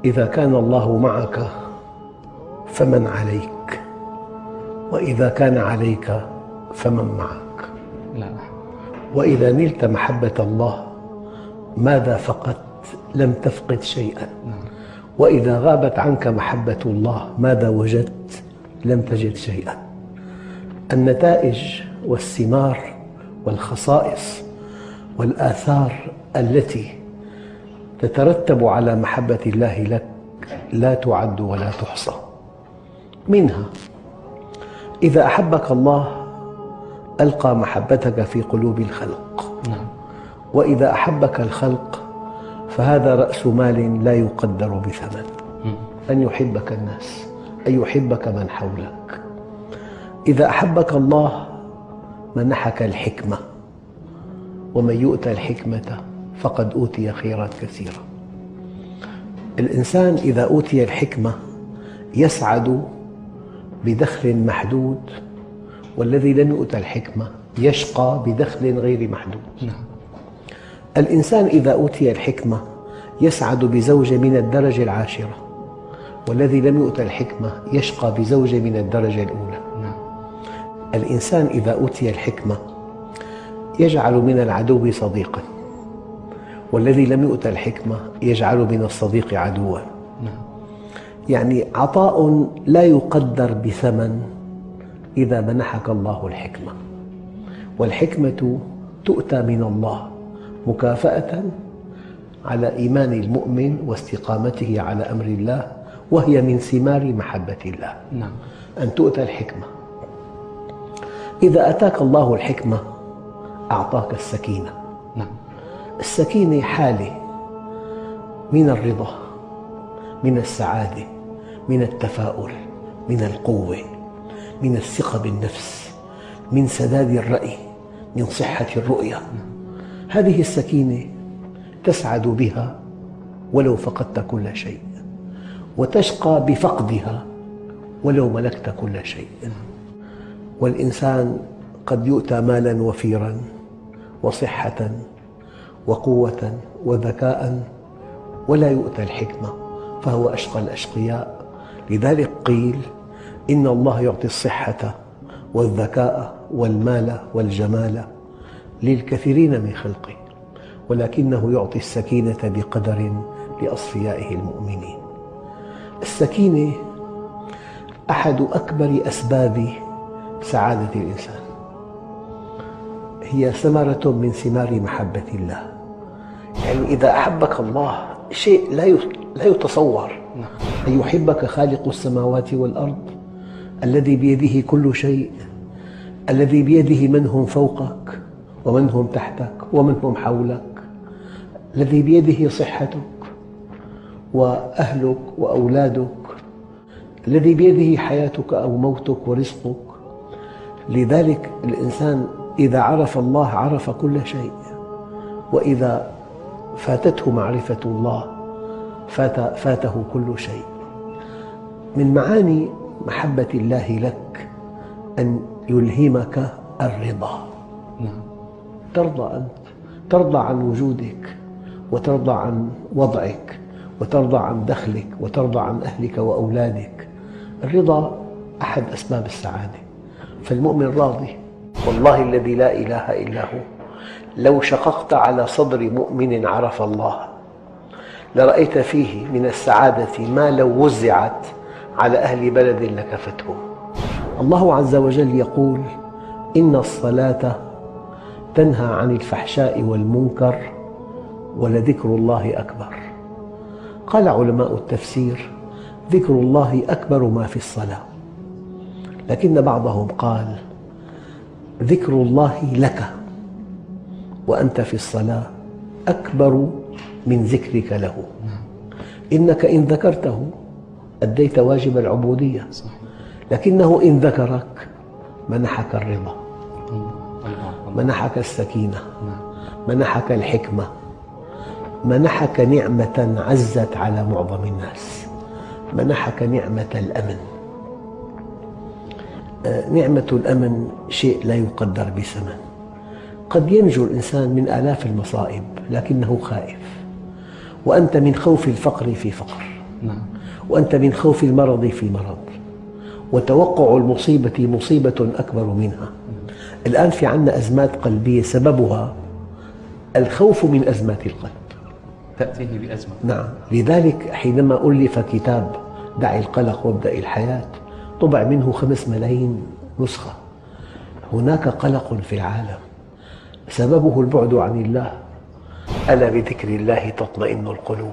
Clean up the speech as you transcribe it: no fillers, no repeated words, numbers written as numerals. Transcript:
إذا كان الله معك فمن عليك، وإذا كان عليك فمن معك. لا. وإذا نلت محبة الله ماذا فقدت؟ لم تفقد شيئا. وإذا غابت عنك محبة الله ماذا وجدت؟ لم تجد شيئا. النتائج والثمار والخصائص والآثار التي تترتب على محبة الله لك لا تعد ولا تحصى. منها إذا أحبك الله ألقى محبتك في قلوب الخلق، وإذا أحبك الخلق فهذا رأس مال لا يقدر بثمن، أن يحبك الناس، أن يحبك من حولك. إذا أحبك الله منحك الحكمة، ومن يؤتى الحكمة فقد أوتي خيرا كثيرا. الإنسان إذا أوتي الحكمة يسعد بدخل محدود، والذي لم يؤت الحكمة يشقى بدخل غير محدود. الإنسان إذا أوتي الحكمة يسعد بزوجة من الدرجة العاشرة، والذي لم يؤت الحكمة يشقى بزوجة من الدرجة الأولى. الإنسان إذا أوتي الحكمة يجعل من العدو صديقاً، والذي لم يؤت الحكمة يجعل من الصديق عدواً. يعني عطاء لا يقدر بثمن إذا منحك الله الحكمة. والحكمة تؤتى من الله مكافأة على إيمان المؤمن واستقامته على أمر الله، وهي من ثمار محبة الله. أن تؤتى الحكمة. إذا أتاك الله الحكمة أعطاك السكينة. السكينة حالة من الرضا، من السعادة، من التفاؤل، من القوة، من الثقة بالنفس، من سداد الرأي، من صحة الرؤية. هذه السكينة تسعد بها ولو فقدت كل شيء، وتشقى بفقدها ولو ملكت كل شيء. والإنسان قد يؤتى مالاً وفيراً وصحة وقوة وذكاء ولا يؤتى الحكمة، فهو أشقى الأشقياء. لذلك قيل إن الله يعطي الصحة والذكاء والمال والجمال للكثيرين من خلقه، ولكنه يعطي السكينة بقدر لأصفيائه المؤمنين. السكينة أحد أكبر أسباب سعادة الإنسان، هي ثمرة من ثمار محبة الله. يعني إذا أحبك الله شيء لا يتصور، أن يحبك خالق السماوات والأرض الذي بيده كل شيء، الذي بيده من هم فوقك ومن هم تحتك ومن هم حولك، الذي بيده صحتك وأهلك وأولادك، الذي بيده حياتك أو موتك ورزقك. لذلك الإنسان إذا عرف الله عرف كل شيء، وإذا فاتته معرفة الله فاته كل شيء. من معاني محبة الله لك أن يلهمك الرضا. ترضى أنت، ترضى عن وجودك، وترضى عن وضعك، وترضى عن دخلك، وترضى عن أهلك وأولادك. الرضا أحد أسباب السعادة. فالمؤمن راضي. والله الذي لا إله إلا هو لو شققت على صدر مؤمن عرف الله لرأيت فيه من السعادة ما لو وزعت على أهل بلد لكفتهم. الله عز وجل يقول: إن الصلاة تنهى عن الفحشاء والمنكر ولذكر الله أكبر. قال علماء التفسير: ذكر الله أكبر ما في الصلاة، لكن بعضهم قال: ذكر الله لك وأنت في الصلاة أكبر من ذكرك له. إنك إن ذكرته أديت واجب العبودية، لكنه إن ذكرك منحك الرضا، منحك السكينة، منحك الحكمة، منحك نعمة عزت على معظم الناس، منحك نعمة الأمن. نعمة الأمن شيء لا يقدر بثمن. قد ينجو الإنسان من آلاف المصائب لكنه خائف، وأنت من خوف الفقر في فقر، نعم. وأنت من خوف المرض في مرض، وتوقع المصيبة مصيبة أكبر منها. الآن في عنا أزمات قلبية سببها الخوف من أزمات القلب، تأتيه بأزمة. نعم. لذلك حينما ألف كتاب دع القلق وابدأ الحياة طبع منه 5 ملايين نسخة. هناك قلق في العالم سببه البعد عن الله، ألا بذكر الله تطمئن القلوب.